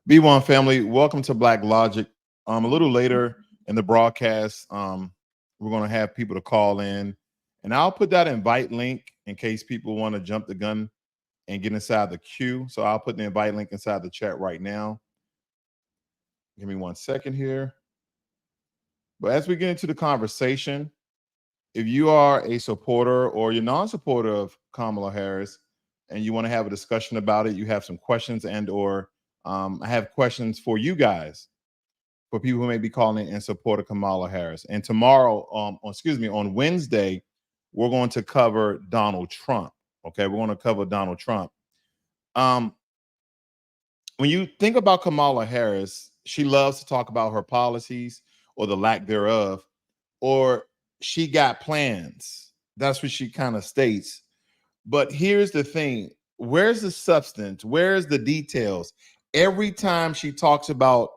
B1 family, welcome to Blacklogic. A little later in the broadcast, we're going to have people to call in, and I'll put that invite link in case people want to jump the gun and get inside the queue. So I'll put the invite link inside the chat right now. Give me 1 second here. But as we get into the conversation, if you are a supporter or you're non-supporter of Kamala Harris and you want to have a discussion about it, you have some questions and or I have questions for you guys, for people who may be calling in support of Kamala Harris. And tomorrow, on Wednesday, we're going to cover Donald Trump. Okay, we're going to cover Donald Trump. When you think about Kamala Harris, she loves to talk about her policies or the lack thereof, or she got plans. That's what she kind of states. But here's the thing. Where's the substance? Where's the details? Every time she talks about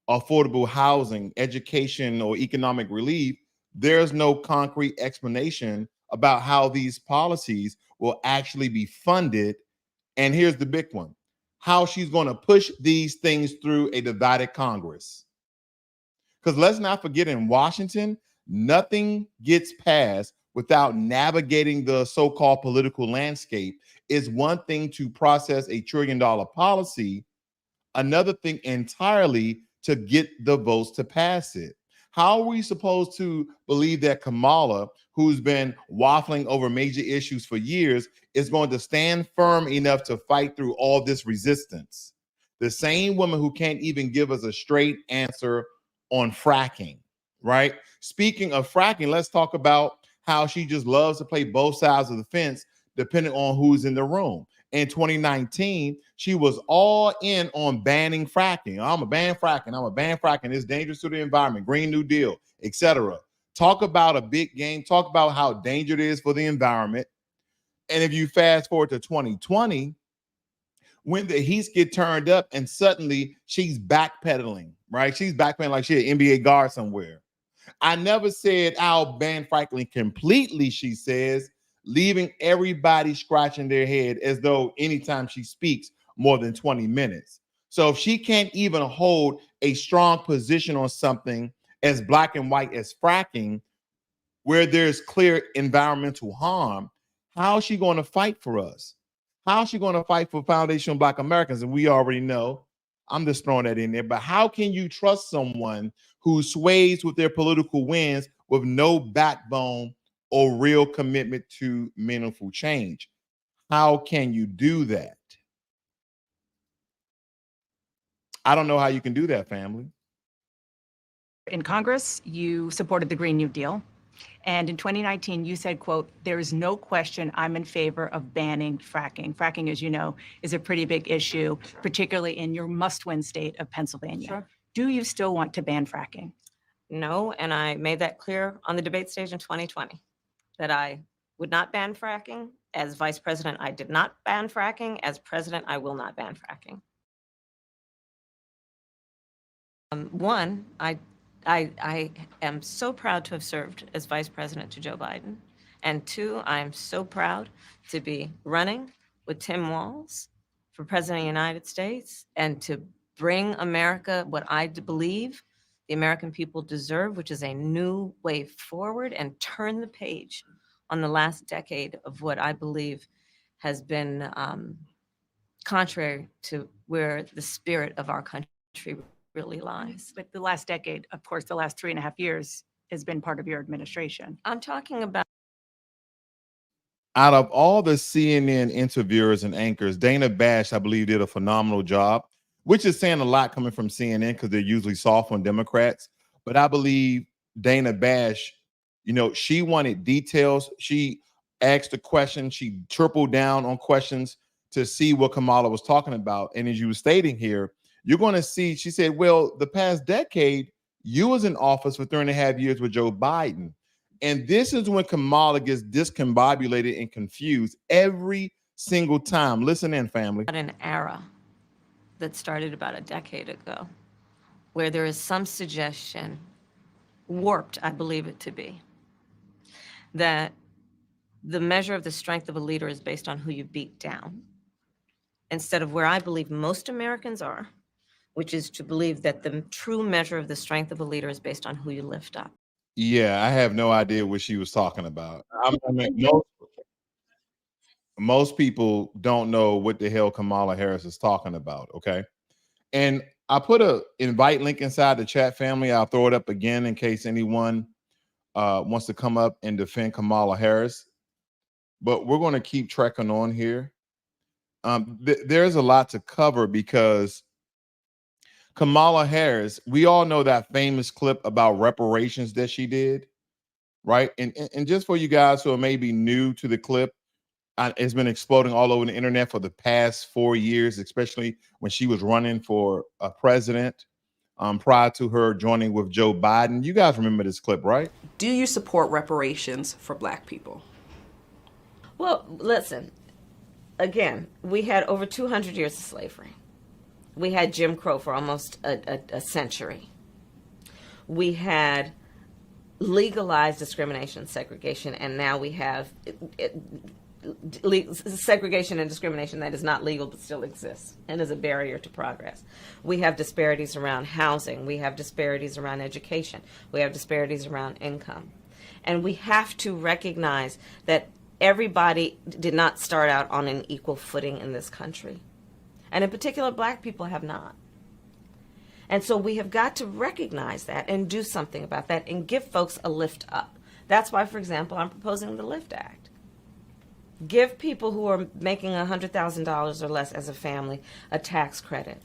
affordable housing, education, or economic relief, there's no concrete explanation about how these policies will actually be funded. And here's the big one: how she's going to push these things through a divided Congress. Because let's not forget, in Washington, nothing gets passed without navigating the so-called political landscape. It's one thing to process $1 trillion policy, another thing entirely to get the votes to pass it. How are we supposed to believe that Kamala, who's been waffling over major issues for years, is going to stand firm enough to fight through all this resistance? The same woman who can't even give us a straight answer on fracking, right? Speaking of fracking, let's talk about how she just loves to play both sides of the fence depending on who's in the room. In 2019, she was all in on banning fracking. I'm a ban fracking. I'm a ban fracking. It's dangerous to the environment. Green New Deal, etc. Talk about a big game. Talk about how dangerous it is for the environment. And if you fast forward to 2020, when the heats get turned up and suddenly she's backpedaling, right? She's backpedaling like she's an NBA guard somewhere. I never said I'll ban fracking completely, she says, leaving everybody scratching their head as though anytime she speaks more than 20 minutes. So if she can't even hold a strong position on something as black and white as fracking, where there's clear environmental harm, how is she going to fight for us? How is she going to fight for foundational Black Americans? And we already know, I'm just throwing that in there, but how can you trust someone who sways with their political wins with no backbone or real commitment to meaningful change? How can you do that? I don't know how you can do that, family. In Congress, you supported the Green New Deal. And in 2019, you said, quote, "There is no question I'm in favor of banning fracking." Fracking, as you know, is a pretty big issue, particularly in your must-win state of Pennsylvania. Sure. Do you still want to ban fracking? No, and I made that clear on the debate stage in 2020 that I would not ban fracking. As vice president, I did not ban fracking. As president, I will not ban fracking. One, I am so proud to have served as vice president to Joe Biden. And two, I am so proud to be running with Tim Walz for president of the United States and to bring America what I believe the American people deserve, which is a new way forward, and turn the page on the last decade of what I believe has been contrary to where the spirit of our country really lies. But the last decade, of course, the last 3.5 years has been part of your administration. I'm talking about. Out of all the CNN interviewers and anchors, Dana Bash, I believe, did a phenomenal job, which is saying a lot coming from CNN because they're usually soft on Democrats. But I believe Dana Bash, she wanted details. She asked a question. She tripled down on questions to see what Kamala was talking about. And as you were stating here, you're going to see, she said, well, the past decade, you was in office for 3.5 years with Joe Biden. And this is when Kamala gets discombobulated and confused every single time. Listen in, family. An era that started about a decade ago, where there is some suggestion, warped, I believe it to be, that the measure of the strength of a leader is based on who you beat down, instead of where I believe most Americans are, which is to believe that the true measure of the strength of a leader is based on who you lift up. Yeah, I have no idea what she was talking about. I mean, most people don't know what the hell Kamala Harris is talking about. Okay. And I put a invite link inside the chat, family. I'll throw it up again in case anyone wants to come up and defend Kamala Harris. But we're going to keep trekking on here. There's a lot to cover because Kamala Harris, we all know that famous clip about reparations that she did, right? And just for you guys who are maybe new to the clip, it's been exploding all over the internet for the past 4 years, especially when she was running for a president prior to her joining with Joe Biden. You guys remember this clip, right? Do you support reparations for Black people? Well, listen, again, we had over 200 years of slavery. We had Jim Crow for almost a century. We had legalized discrimination and segregation, and now we have segregation and discrimination that is not legal but still exists and is a barrier to progress. We have disparities around housing. We have disparities around education. We have disparities around income. And we have to recognize that everybody did not start out on an equal footing in this country. And in particular, Black people have not. And so we have got to recognize that and do something about that and give folks a lift up. That's why, for example, I'm proposing the LIFT Act. Give people who are making $100,000 or less as a family a tax credit,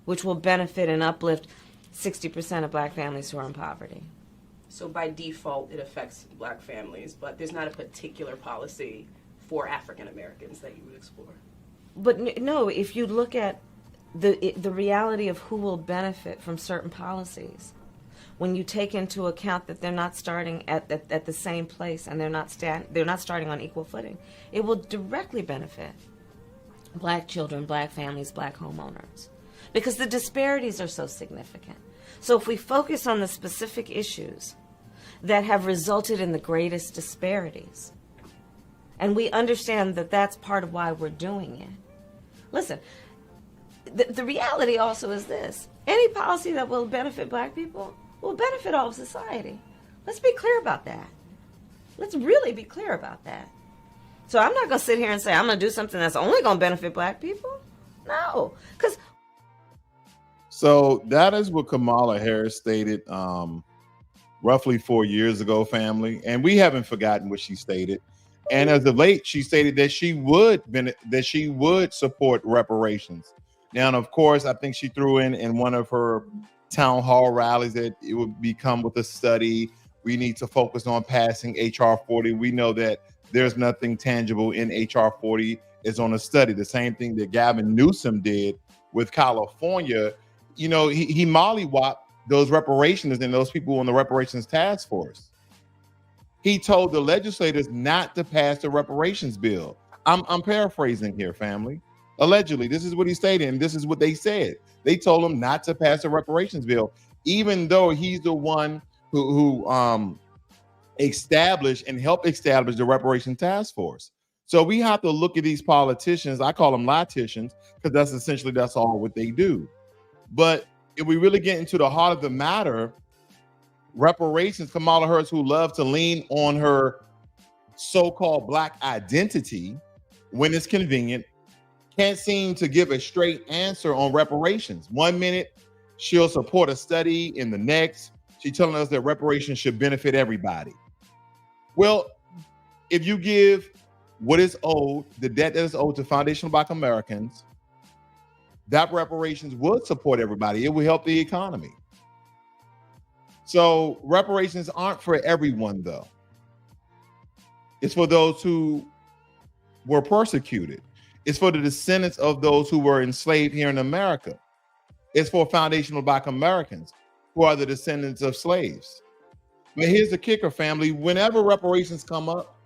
which will benefit and uplift 60% of Black families who are in poverty. So by default, it affects Black families, but there's not a particular policy for African Americans that you would explore. But no, if you look at the reality of who will benefit from certain policies, when you take into account that they're not starting at the same place and they're not starting on equal footing, it will directly benefit Black children, Black families, Black homeowners, because the disparities are so significant. So if we focus on the specific issues that have resulted in the greatest disparities, and we understand that that's part of why we're doing it. Listen, the reality also is this: any policy that will benefit Black people will benefit all of society. Let's be clear about that. Let's really be clear about that. So I'm not going to sit here and say I'm going to do something that's only going to benefit Black people. No, because. So that is what Kamala Harris stated roughly 4 years ago, family. And we haven't forgotten what she stated. And as of late, she stated that she would support reparations. Now, and of course, I think she threw in one of her town hall rallies that it would become with a study. We need to focus on passing HR 40. We know that there's nothing tangible in HR 40. It's on a study. The same thing that Gavin Newsom did with California. You know, he mollywopped those reparations and those people on the reparations task force. He told the legislators not to pass the reparations bill. I'm paraphrasing here, family. Allegedly, this is what he stated, and this is what they said. They told him not to pass the reparations bill, even though he's the one who established and helped establish the reparation task force. So we have to look at these politicians. I call them lieticians because that's all what they do. But if we really get into the heart of the matter, reparations, Kamala Harris, who loves to lean on her so-called Black identity when it's convenient, can't seem to give a straight answer on reparations. 1 minute, she'll support a study. In the next, she's telling us that reparations should benefit everybody. Well, if you give what is owed, the debt that is owed to foundational Black Americans, that reparations would support everybody. It would help the economy. So reparations aren't for everyone, though. It's for those who were persecuted. It's for the descendants of those who were enslaved here in America. It's for foundational Black Americans who are the descendants of slaves. But here's the kicker, family. Whenever reparations come up,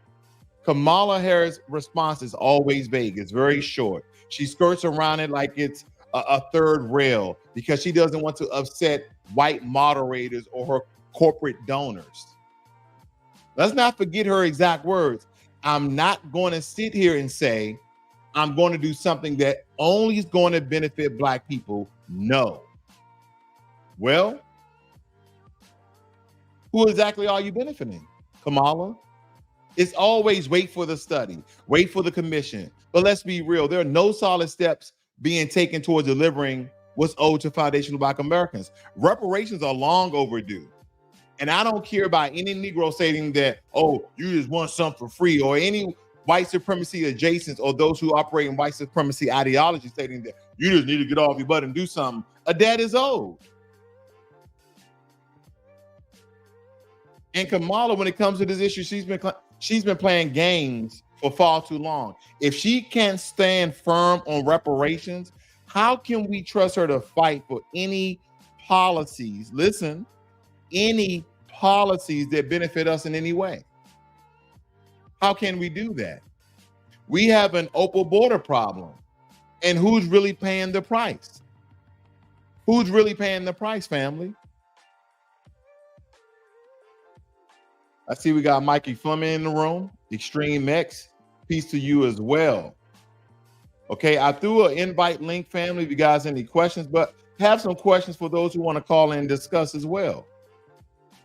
Kamala Harris' response is always vague. It's very short. She skirts around it like it's a third rail because she doesn't want to upset white moderators or her corporate donors. Let's not forget her exact words. I'm not going to sit here and say I'm going to do something that only is going to benefit Black people. No, Well, who exactly are you benefiting, Kamala? It's always wait for the study, wait for the commission. But let's be real, there are no solid steps being taken towards delivering what's owed to foundational Black Americans. Reparations are long overdue. And I don't care about any Negro stating that, oh, you just want something for free, or any white supremacy adjacents or those who operate in white supremacy ideology stating that you just need to get off your butt and do something. A debt is owed. And Kamala, when it comes to this issue, she's been playing games for far too long. If she can't stand firm on reparations, how can we trust her to fight for any policies? Listen, any policies that benefit us in any way. How can we do that? We have an open border problem. And who's really paying the price? Who's really paying the price, family? I see we got Mikey Fleming in the room. Extreme X, peace to you as well. Okay, I threw an invite link, family, if you guys have any questions, but have some questions for those who want to call in and discuss as well.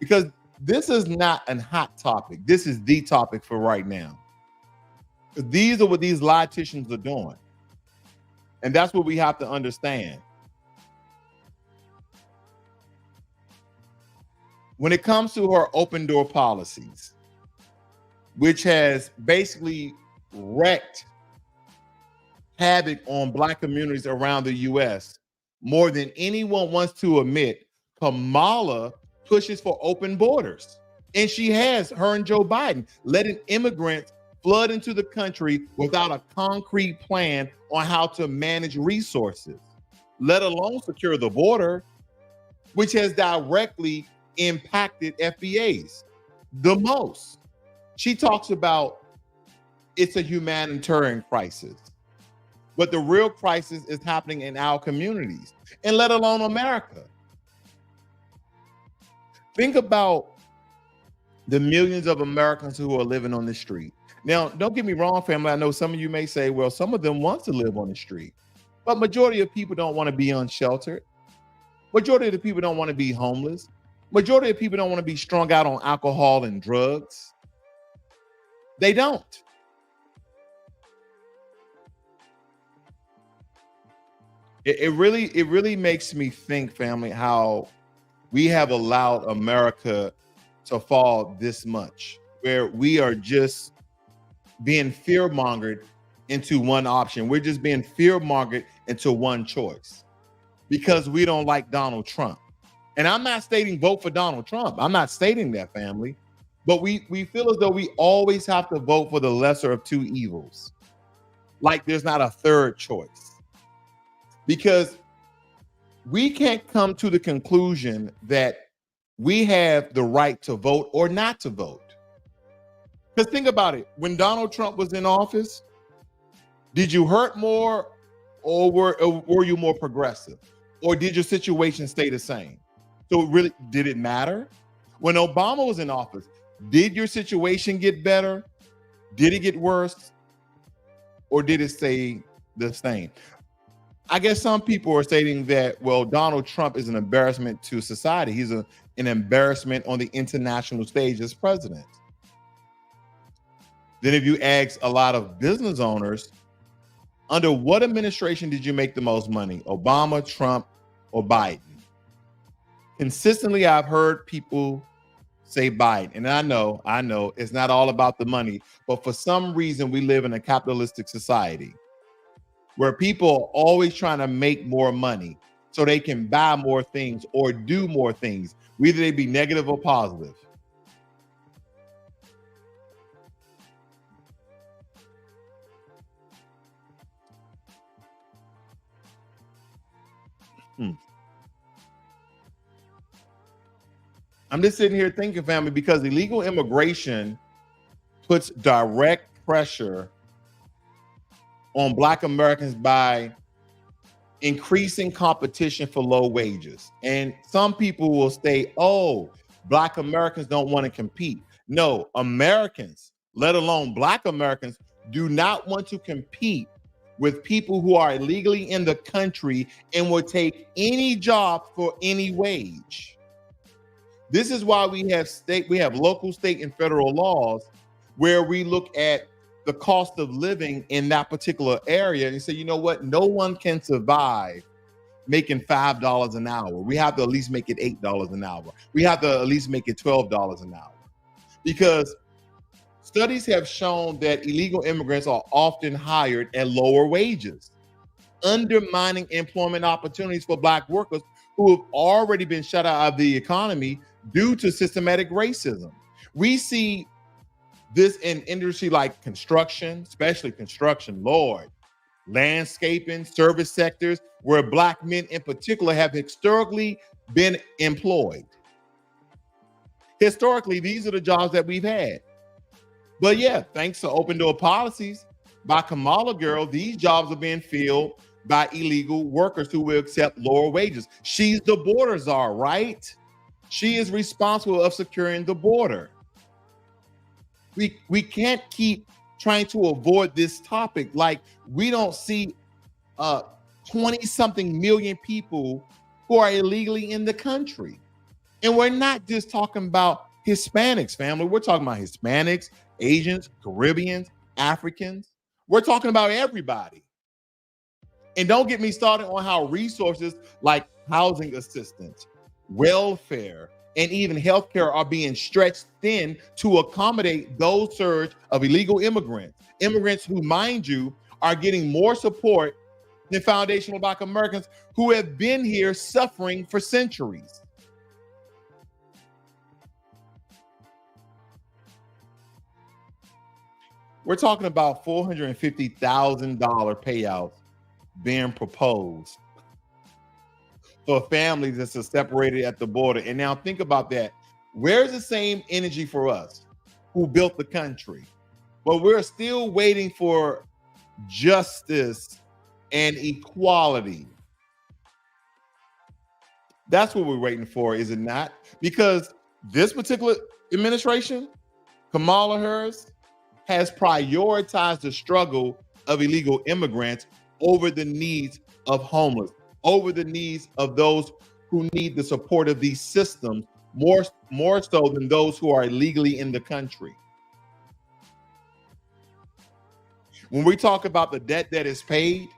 Because this is not a hot topic. This is the topic for right now. These are what these politicians are doing. And that's what we have to understand. When it comes to her open door policies, which has basically wreaked havoc on Black communities around the US, more than anyone wants to admit, Kamala pushes for open borders. And she has, her and Joe Biden, letting immigrants flood into the country without a concrete plan on how to manage resources, let alone secure the border, which has directly impacted FBAs the most. She talks about it's a humanitarian crisis, but the real crisis is happening in our communities, and let alone America. Think about the millions of Americans who are living on the street. Now, don't get me wrong, family. I know some of you may say, well, some of them want to live on the street, but majority of people don't want to be unsheltered. Majority of the people don't want to be homeless. Majority of people don't want to be strung out on alcohol and drugs. They don't. It really makes me think, family, how we have allowed America to fall this much, where we are just being fear-mongered into one option. We're just being fear-mongered into one choice because we don't like Donald Trump. And I'm not stating vote for Donald Trump. I'm not stating that, family. But we feel as though we always have to vote for the lesser of two evils. Like there's not a third choice. Because we can't come to the conclusion that we have the right to vote or not to vote. Because think about it. When Donald Trump was in office, did you hurt more or were you more progressive? Or did your situation stay the same? So really, did it matter? When Obama was in office, did your situation get better? Did it get worse? Or did it stay the same? I guess some people are stating that, well, Donald Trump is an embarrassment to society. He's an embarrassment on the international stage as president. Then if you ask a lot of business owners, under what administration did you make the most money? Obama, Trump, or Biden? Consistently, I've heard people say Biden. And I know it's not all about the money, but for some reason we live in a capitalistic society where people are always trying to make more money so they can buy more things or do more things, whether they be negative or positive. I'm just sitting here thinking, family, because illegal immigration puts direct pressure on Black Americans by increasing competition for low wages. And some people will say, oh, Black Americans don't want to compete. No, Americans, let alone Black Americans, do not want to compete with people who are illegally in the country and will take any job for any wage. This is why we have local, state, and federal laws where we look at the cost of living in that particular area and say, you know what, no one can survive making $5 an hour. We have to at least make it $8 an hour. We have to at least make it $12 an hour. Because studies have shown that illegal immigrants are often hired at lower wages, undermining employment opportunities for Black workers who have already been shut out of the economy due to systematic racism. We see this in industry like construction, especially construction, Lord, landscaping, service sectors, where Black men in particular have historically been employed. Historically, these are the jobs that we've had. But yeah, thanks to open door policies by Kamala girl, these jobs are being filled by illegal workers who will accept lower wages. She's the border czar, right? She is responsible of securing the border. We can't keep trying to avoid this topic. Like, we don't see 20-something million people who are illegally in the country. And we're not just talking about Hispanics, family. We're talking about Hispanics, Asians, Caribbeans, Africans. We're talking about everybody. And don't get me started on how resources like housing assistance, welfare, and even healthcare are being stretched thin to accommodate those surge of illegal immigrants who, mind you, are getting more support than foundational Black Americans who have been here suffering for centuries. We're talking about $450,000 payouts being proposed for families that's separated at the border. And now think about that. Where's the same energy for us who built the country? But we're still waiting for justice and equality. That's what we're waiting for, is it not? Because this particular administration, Kamala Harris, has prioritized the struggle of illegal immigrants over the needs of homeless, over the needs of those who need the support of these systems, more so than those who are illegally in the country. When we talk about the debt that is paid,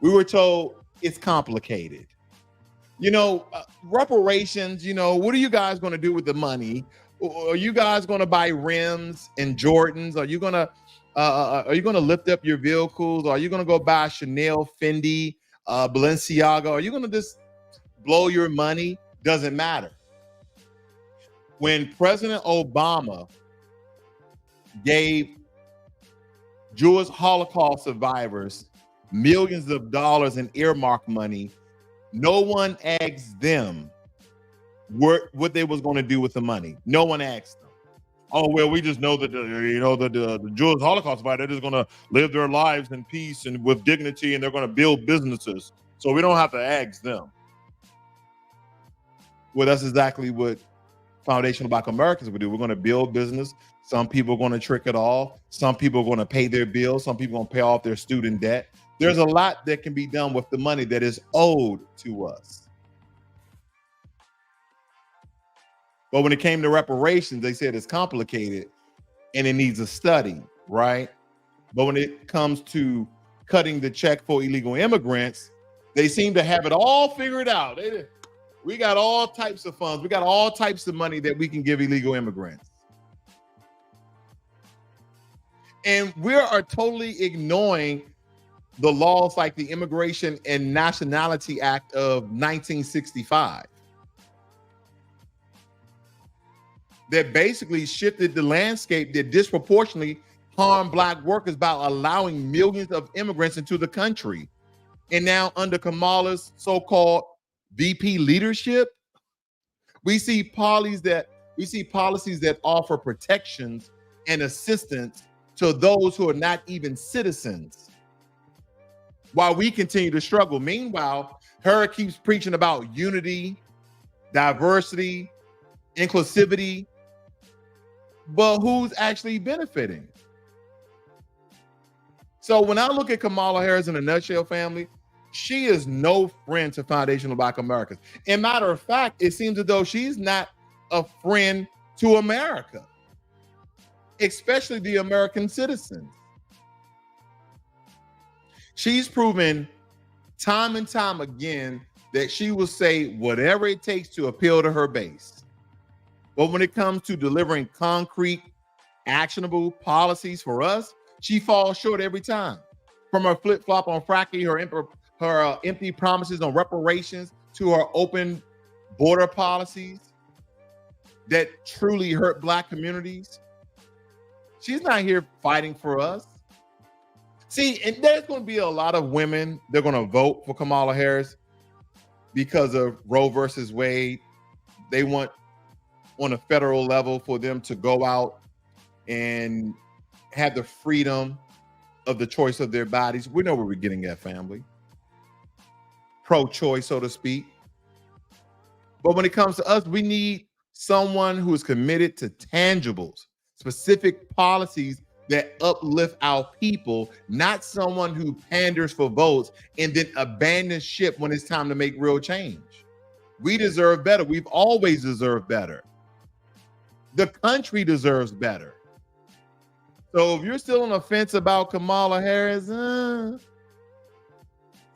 we were told it's complicated. Reparations, what are you guys going to do with the money? Are you guys going to buy rims and Jordans? Are you going to lift up your vehicles? Are you going to go buy Chanel, Fendi, Balenciaga? Are you going to just blow your money? Doesn't matter. When President Obama gave Jewish Holocaust survivors millions of dollars in earmark money, no one asked them what they was going to do with the money. No one asked them. Oh, well, we just know that the Jewish Holocaust survivors are just going to live their lives in peace and with dignity, and they're going to build businesses, so we don't have to ask them. Well, that's exactly what foundational Black Americans would do. We're going to build business. Some people are going to trick it off. Some people are going to pay their bills. Some people are going to pay off their student debt. There's a lot that can be done with the money that is owed to us. But when it came to reparations, they said it's complicated and it needs a study, right? But when it comes to cutting the check for illegal immigrants, they seem to have it all figured out. We got all types of funds. We got all types of money that we can give illegal immigrants. And we are totally ignoring the laws like the Immigration and Nationality Act of 1965 that basically shifted the landscape that disproportionately harmed Black workers by allowing millions of immigrants into the country. And now under Kamala's so-called VP leadership, we see policies that offer protections and assistance to those who are not even citizens, while we continue to struggle. Meanwhile, her keeps preaching about unity, diversity, inclusivity, but who's actually benefiting? So when I look at Kamala Harris in a nutshell, family, she is no friend to foundational Black Americans. And matter of fact, it seems as though she's not a friend to America, especially the American citizens. She's proven time and time again that she will say whatever it takes to appeal to her base. But when it comes to delivering concrete, actionable policies for us, she falls short every time. From her flip-flop on fracking, her empty promises on reparations, to her open border policies that truly hurt Black communities. She's not here fighting for us. See, and there's going to be a lot of women, they're going to vote for Kamala Harris because of Roe versus Wade. They want, on a federal level, for them to go out and have the freedom of the choice of their bodies. We know where we're getting at, family. Pro-choice, so to speak. But when it comes to us, we need someone who is committed to tangibles, specific policies that uplift our people, not someone who panders for votes and then abandons ship when it's time to make real change. We deserve better. We've always deserved better. The country deserves better. So if you're still on the fence about Kamala Harris,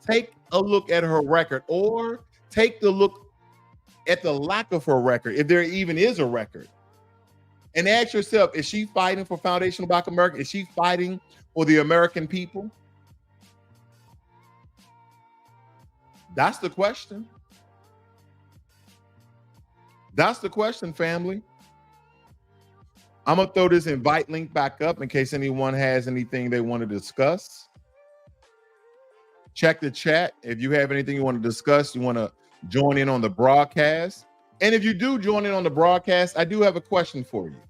take a look at her record, or take the look at the lack of her record, if there even is a record. And ask yourself, is she fighting for foundational Black America? Is she fighting for the American people? That's the question. That's the question, family. I'm going to throw this invite link back up in case anyone has anything they want to discuss. Check the chat. If you have anything you want to discuss, you want to join in on the broadcast. And if you do join in on the broadcast, I do have a question for you.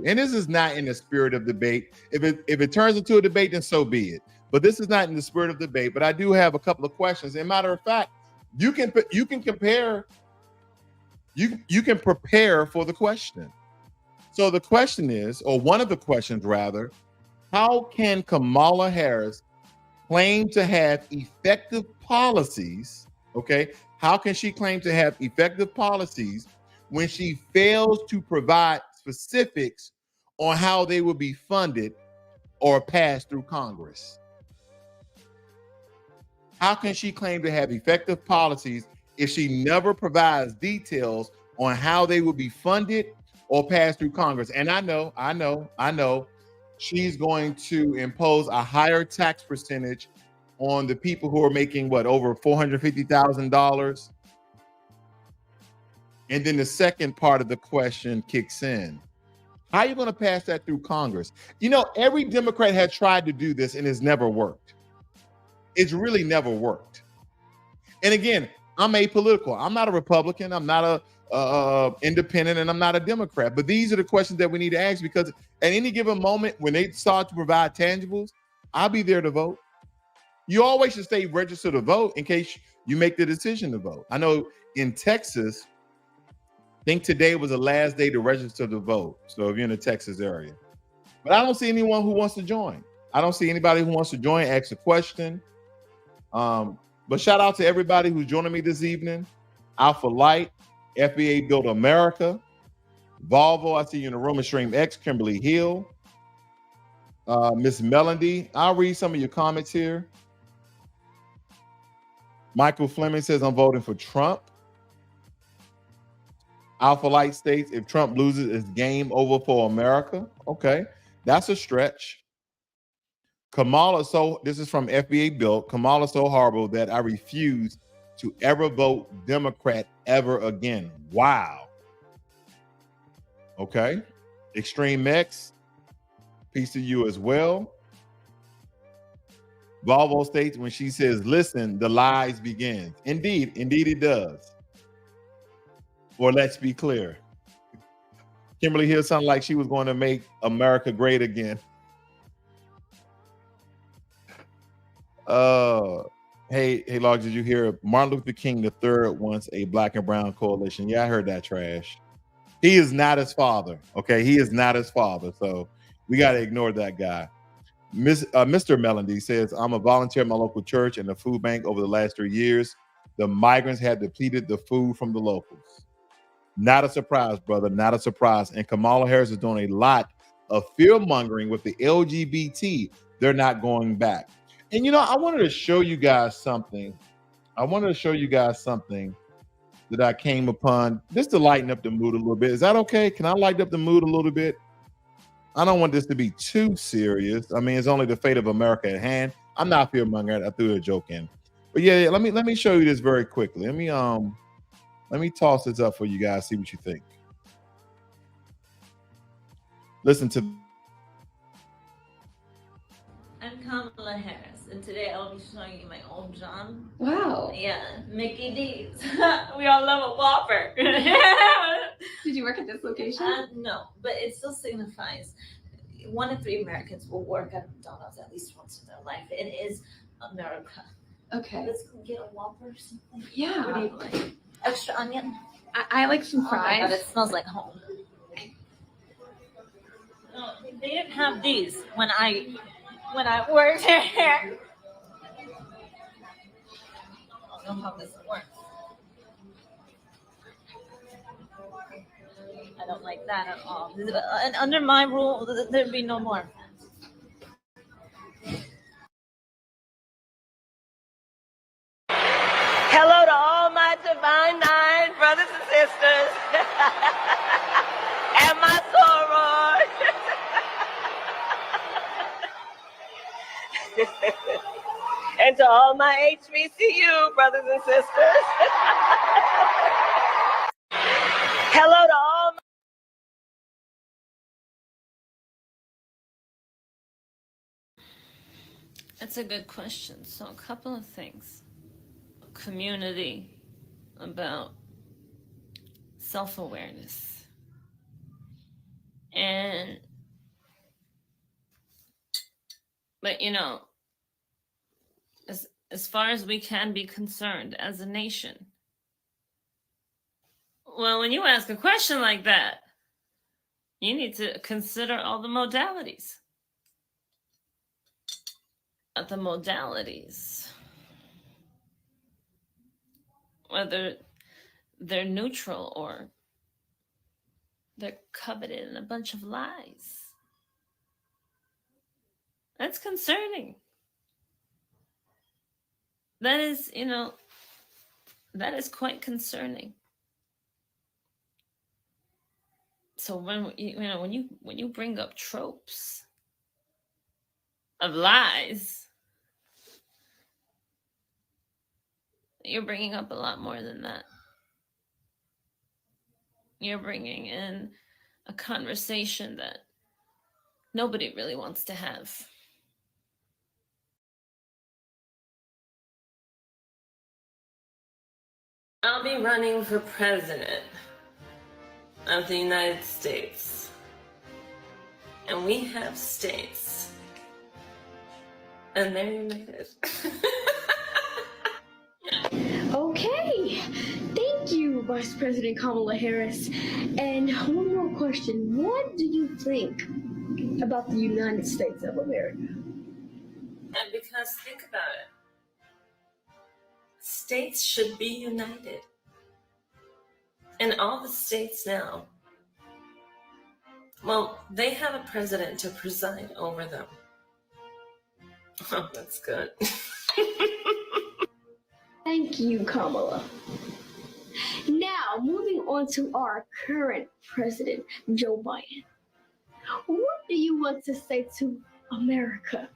And this is not in the spirit of debate. If it turns into a debate, then so be it. But this is not in the spirit of debate. But I do have a couple of questions. As a matter of fact, you can prepare for the question. So the question is, or one of the questions rather, how can Kamala Harris claim to have effective policies? Okay, how can she claim to have effective policies when she fails to provide specifics on how they will be funded or passed through Congress? How can she claim to have effective policies if she never provides details on how they will be funded or passed through Congress? And I know she's going to impose a higher tax percentage on the people who are making over $450,000. And then the second part of the question kicks in. How are you going to pass that through Congress? You know, every Democrat has tried to do this and it's never worked. It's really never worked. And again, I'm apolitical. I'm not a Republican. I'm not a independent, and I'm not a Democrat. But these are the questions that we need to ask, because at any given moment when they start to provide tangibles, I'll be there to vote. You always should stay registered to vote in case you make the decision to vote. I know in Texas, I think today was the last day to register to vote. So if you're in the Texas area, but I don't see anyone who wants to join. I don't see anybody who wants to join, ask a question. But shout out to everybody who's joining me this evening. Alpha Light, FBA Build America, Volvo, I see you in the room, Stream X, Kimberly Hill, Miss Melody. I'll read some of your comments here. Michael Fleming says, I'm voting for Trump. Alpha Light states, if Trump loses, it's game over for America. Okay, that's a stretch. Kamala, this is from FBA Built. Kamala so horrible that I refuse to ever vote Democrat ever again. Wow. Okay. Extreme X, peace to you as well. Volvo states, when she says, listen, the lies begin. Indeed it does. Or let's be clear. Kimberly Hill sounded like she was going to make America great again. Hey, Log, did you hear Martin Luther King III wants a black and brown coalition? Yeah, I heard that trash. He is not his father. Okay, he is not his father. So We got to ignore that guy. Mr. Melody says, I'm a volunteer at my local church and the food bank over the last 3 years. The migrants had depleted the food from the locals. Not a surprise, brother. Not a surprise. And Kamala Harris is doing a lot of fear mongering with the LGBT. They're not going back. And I wanted to show you guys something. That I came upon just to lighten up the mood a little bit. Is that okay? Can I lighten up the mood a little bit? I don't want this to be too serious. I mean, it's only the fate of America at hand. I'm not fear mongering. I threw a joke in, but yeah. Let me show you this very quickly. Let me toss this up for you guys. See what you think. Listen to. I'm Kamala Harris, and today I'll be showing you my old John. Wow. Yeah, Mickey D's. We all love a Whopper. Did you work at this location? No, but it still signifies 1 in 3 Americans will work at McDonald's at least once in their life. It is America. Okay. Let's go get a Whopper or something. Yeah. What do you like? Extra onion? I like some Oh my fries. God, it smells like home. No, they didn't have these when I worked here. I don't know how this works. I don't like that at all. And under my rule, there'd be no more. Hello to all my divine nine brothers and sisters and my soror. And to all my HBCU brothers and sisters. Hello to all my That's a good question. So a couple of things. Community, about self-awareness. But as far as we can be concerned as a nation, well, when you ask a question like that, you need to consider all the modalities. The modalities, whether they're neutral or they're coveted in a bunch of lies. That's concerning. That is, that is quite concerning. So when you bring up tropes of lies, you're bringing up a lot more than that. You're bringing in a conversation that nobody really wants to have. I'll be running for president of the United States. And we have states. And they're united. Okay, thank you, Vice President Kamala Harris. And one more question. What do you think about the United States of America? And because think about it. States should be united. And all the states now, well, they have a president to preside over them. Oh, that's good. Thank you, Kamala. Now, moving on to our current president, Joe Biden. What do you want to say to America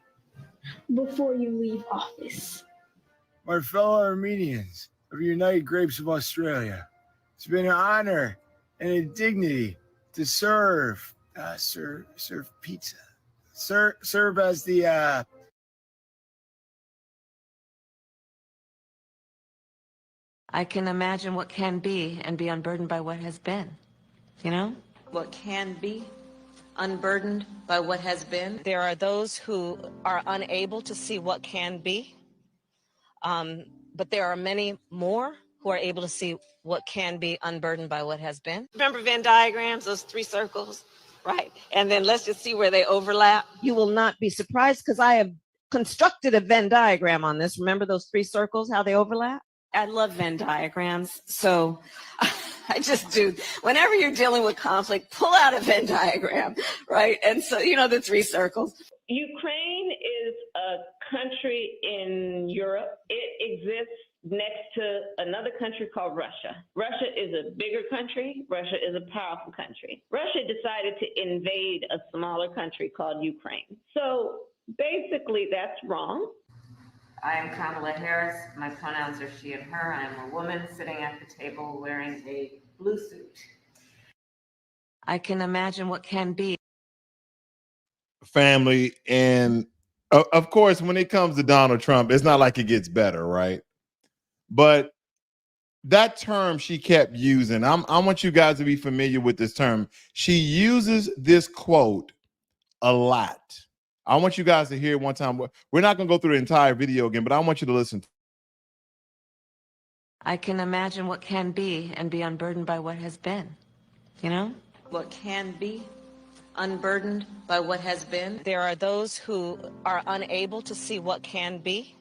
before you leave office? My fellow Armenians of United Grapes of Australia, it's been an honor and a dignity to serve pizza, serve as the I can imagine what can be and be unburdened by what has been. What can be unburdened by what has been. There are those who are unable to see what can be. But there are many more who are able to see what can be unburdened by what has been. Remember Venn diagrams, those 3 circles? Right. And then let's just see where they overlap. You will not be surprised because I have constructed a Venn diagram on this. Remember those three circles, how they overlap? I love Venn diagrams. So I just do. Whenever you're dealing with conflict, pull out a Venn diagram, right? And so, the three circles. Ukraine is a country in Europe. It exists next to another country called Russia. Russia is a bigger country. Russia is a powerful country. Russia decided to invade a smaller country called Ukraine. So basically, that's wrong. I am Kamala Harris. My pronouns are she and her. I am a woman sitting at the table wearing a blue suit. I can imagine what can be. Family, and of course, when it comes to Donald Trump, it's not like it gets better, right? But that term she kept using, I want you guys to be familiar with this term. She uses this quote a lot. I want you guys to hear it one time. We're not going to go through the entire video again, but I want you to listen. I can imagine what can be and be unburdened by what has been. What can be unburdened by what has been. There are those who are unable to see what can be,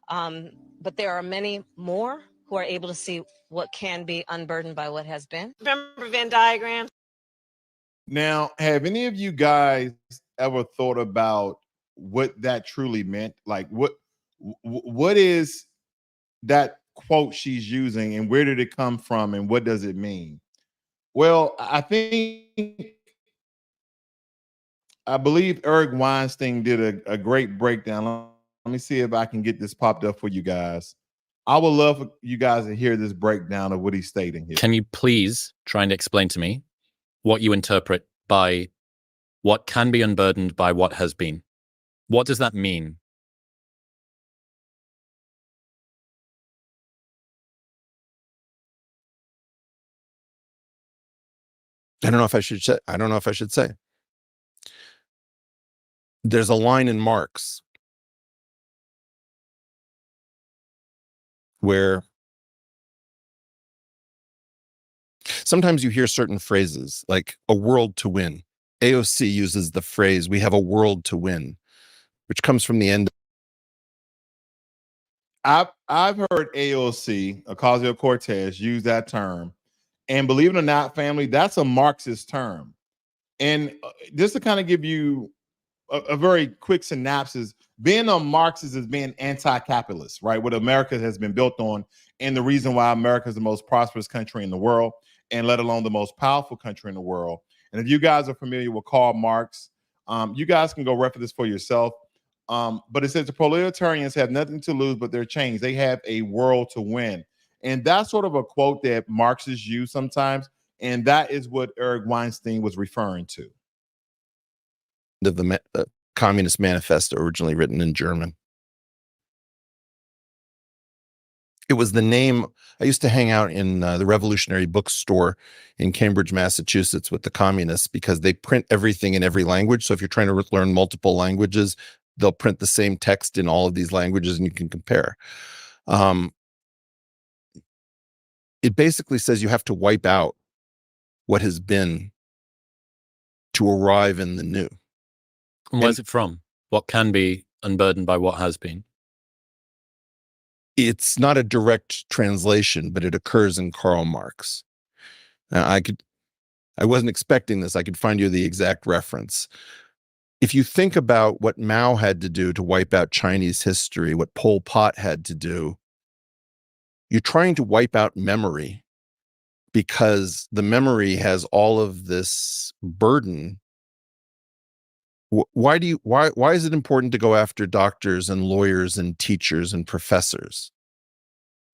but there are many more who are able to see what can be unburdened by what has been. Remember Venn diagrams? Now, have any of you guys ever thought about what that truly meant? Like, what is that quote she's using, and where did it come from, and what does it mean? Well, I believe Eric Weinstein did a great breakdown. Let me see if I can get this popped up for you guys. I would love for you guys to hear this breakdown of what he's stating here. Can you please try and explain to me what you interpret by what can be unburdened by what has been? What does that mean? I don't know if I should say. There's a line in Marx where sometimes you hear certain phrases like a world to win. AOC uses the phrase, we have a world to win, which comes from the end. I've heard AOC, Ocasio-Cortez, use that term. And believe it or not, family, that's a Marxist term. And just to kind of give you a very quick synopsis, being a Marxist is being anti-capitalist, right? What America has been built on, and the reason why America is the most prosperous country in the world, and let alone the most powerful country in the world. And if you guys are familiar with Karl Marx, you guys can go reference this for yourself. But it says the proletarians have nothing to lose but their chains. They have a world to win. And that's sort of a quote that Marxists use sometimes. And that is what Eric Weinstein was referring to. Of the Communist Manifesto, originally written in German. It was the name. I used to hang out in the Revolutionary Bookstore in Cambridge, Massachusetts with the communists because they print everything in every language. So if you're trying to learn multiple languages, they'll print the same text in all of these languages and you can compare. It basically says you have to wipe out what has been to arrive in the new. And where's it from? What can be unburdened by what has been? It's not a direct translation, but it occurs in Karl Marx. Now, I wasn't expecting this. I could find you the exact reference. If you think about what Mao had to do to wipe out Chinese history, what Pol Pot had to do, you're trying to wipe out memory because the memory has all of this burden. Why is it important to go after doctors and lawyers and teachers and professors?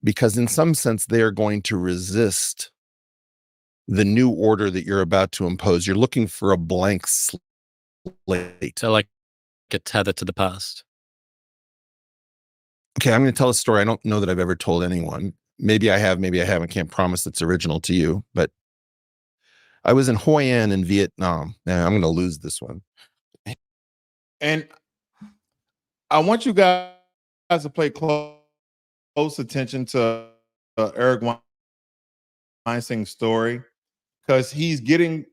Because in some sense, they are going to resist the new order that you're about to impose. You're looking for a blank slate. So like get tethered to the past. Okay, I'm going to tell a story I don't know that I've ever told anyone. Maybe I have, maybe I haven't. Can't promise it's original to you. But I was in Hoi An in Vietnam. Now I'm going to lose this one. And I want you guys to pay close attention to Eric Weinstein's story, because he's getting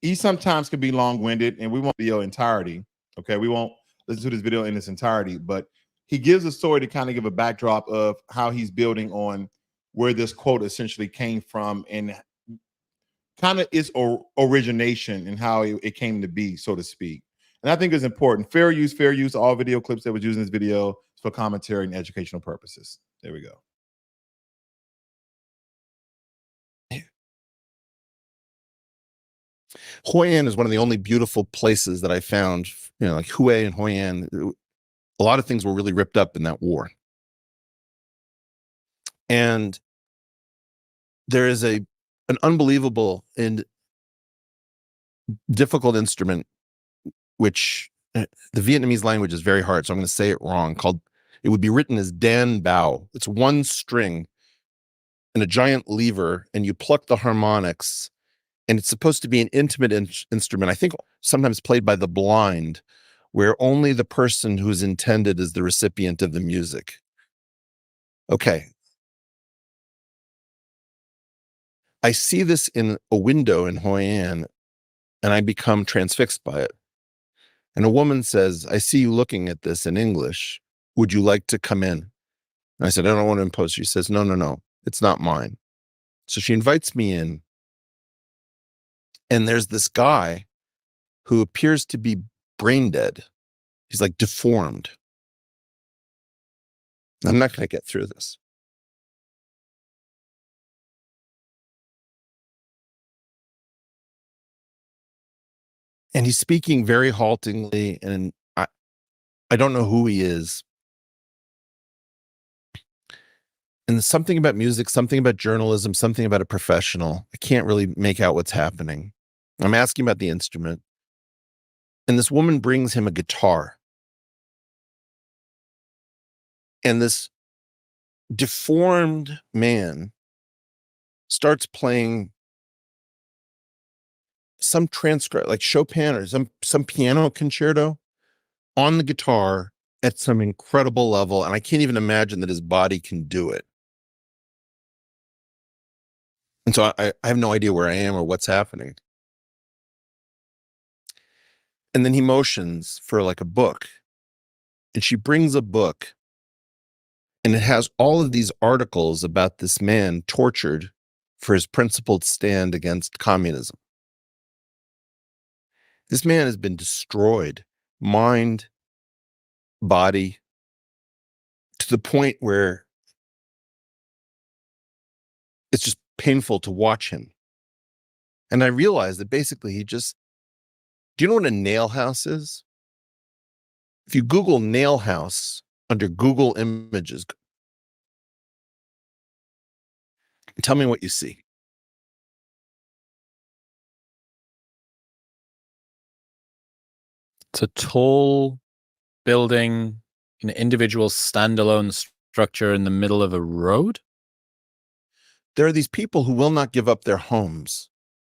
he sometimes can be long-winded, and we won't video entirety. Okay, we won't listen to this video in its entirety, but he gives a story to kind of give a backdrop of how he's building on where this quote essentially came from and kind of its origination and how it came to be, so to speak. And I think it's important. Fair use, all video clips that was used in this video for commentary and educational purposes. There we go. Hoi An is one of the only beautiful places that I found, like Hue and Hoi An. A lot of things were really ripped up in that war. And there is an unbelievable and difficult instrument, which the Vietnamese language is very hard, so I'm going to say it wrong, it would be written as Dan Bao. It's one string and a giant lever, and you pluck the harmonics, and it's supposed to be an intimate instrument, I think sometimes played by the blind, where only the person who's intended is the recipient of the music. Okay. I see this in a window in Hoi An, and I become transfixed by it. And a woman says, I see you looking at this in English. Would you like to come in? And I said, I don't want to impose. She says, no, it's not mine. So she invites me in. And there's this guy who appears to be brain dead. He's like deformed. I'm not going to get through this. And he's speaking very haltingly, and I don't know who he is. And something about music, something about journalism, something about a professional. I can't really make out what's happening. I'm asking about the instrument. And this woman brings him a guitar. And this deformed man starts playing some transcript, like Chopin or some piano concerto on the guitar at some incredible level. And I can't even imagine that his body can do it. And so I have no idea where I am or what's happening. And then he motions for like a book. And she brings a book. And it has all of these articles about this man tortured for his principled stand against communism. This man has been destroyed, mind, body, to the point where it's just painful to watch him. And I realized that basically do you know what a nail house is? If you Google nail house under Google Images, tell me what you see. It's a tall building, an individual standalone structure in the middle of a road. There are these people who will not give up their homes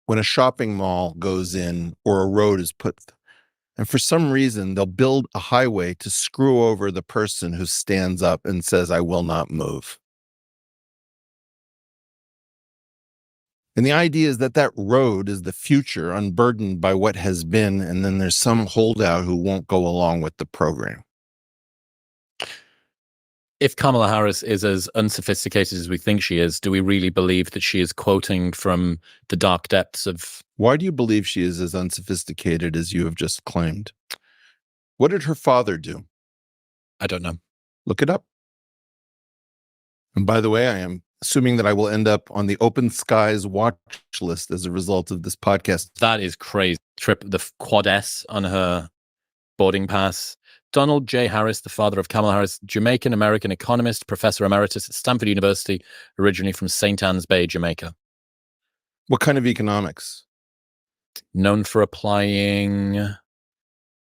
when a shopping mall goes in or a road is put. And for some reason, they'll build a highway to screw over the person who stands up and says, I will not move. And the idea is that that road is the future, unburdened by what has been, and then there's some holdout who won't go along with the program. If Kamala Harris is as unsophisticated as we think she is, do we really believe that she is quoting from the dark depths of... Why do you believe she is as unsophisticated as you have just claimed? What did her father do? I don't know. Look it up. And by the way, I am assuming that I will end up on the Open Skies watch list as a result of this podcast. That is crazy. The quad S on her boarding pass. Donald J. Harris, the father of Kamala Harris, Jamaican-American economist, professor emeritus at Stanford University, originally from St. Ann's Bay, Jamaica. What kind of economics? Known for applying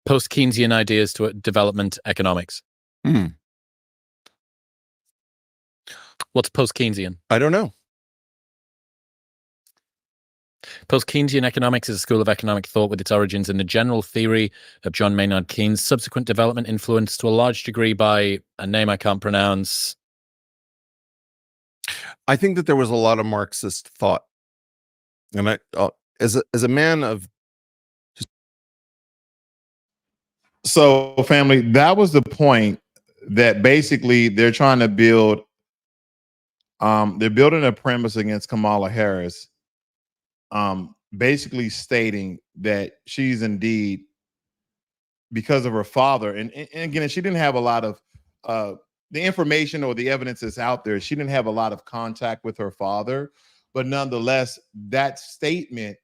post-Keynesian ideas to development economics. What's post-Keynesian? I don't know. Post-Keynesian economics is a school of economic thought with its origins in the general theory of John Maynard Keynes' subsequent development influenced to a large degree by a name I can't pronounce. I think that there was a lot of Marxist thought. And as a man of So, family, that was the point that basically they're trying to build. They're building a premise against Kamala Harris, basically stating that she's indeed, because of her father, and again, she didn't have a lot of the information or the evidence that's out there. She didn't have a lot of contact with her father, but nonetheless, that statement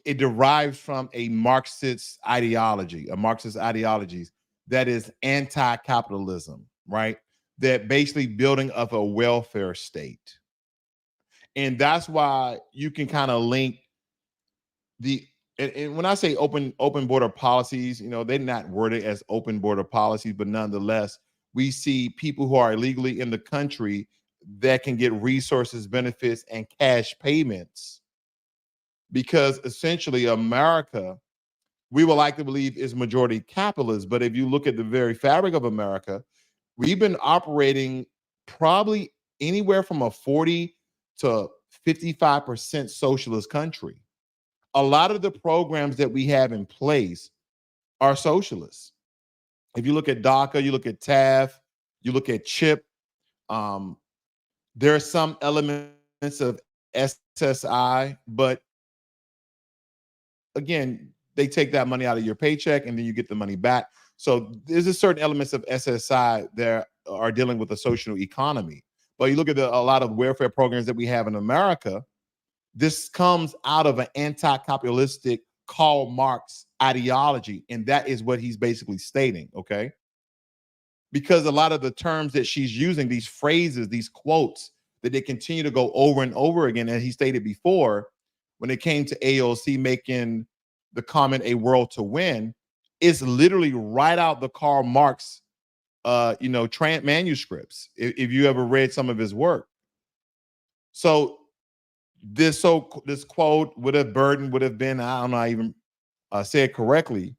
it derives from a Marxist ideology, that is anti-capitalism, right? That basically building of a welfare state. And that's why you can kind of link the and when I say open border policies, they're not worded as open border policies, but nonetheless, we see people who are illegally in the country that can get resources, benefits, and cash payments, because essentially America, we would like to believe, is majority capitalist. But if you look at the very fabric of America, we've been operating probably anywhere from a 40 to 55% socialist country. A lot of the programs that we have in place are socialists. If you look at DACA, you look at TAF, you look at CHIP, there are some elements of SSI, but again, they take that money out of your paycheck and then you get the money back. So there's a certain elements of SSI that are dealing with the social economy. But you look at a lot of welfare programs that we have in America, this comes out of an anti-capitalistic Karl Marx ideology. And that is what he's basically stating, okay? Because a lot of the terms that she's using, these phrases, these quotes that they continue to go over and over again, as he stated before, when it came to AOC making the comment, "a world to win," is literally right out the Karl Marx, manuscripts, if you ever read some of his work. So this quote would have been, I don't know, I even say it correctly.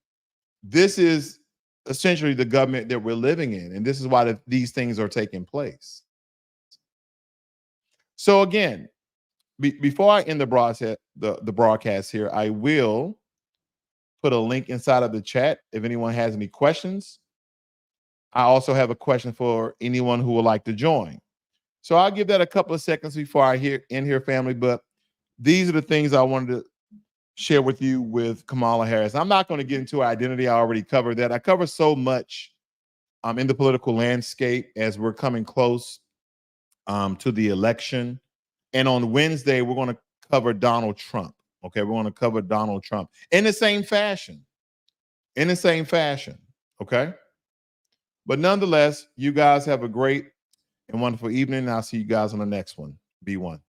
This is essentially the government that we're living in, and this is why these things are taking place. So again, before I end the broadcast here, I will put a link inside of the chat if anyone has any questions. I also have a question for anyone who would like to join. So I'll give that a couple of seconds before I end here, family. But these are the things I wanted to share with you with Kamala Harris. I'm not going to get into her identity. I already covered that. I cover so much in the political landscape as we're coming close to the election. And on Wednesday, we're going to cover Donald Trump. Okay, we're going to cover Donald Trump in the same fashion. Okay. But nonetheless, you guys have a great and wonderful evening. I'll see you guys on the next one. Be one.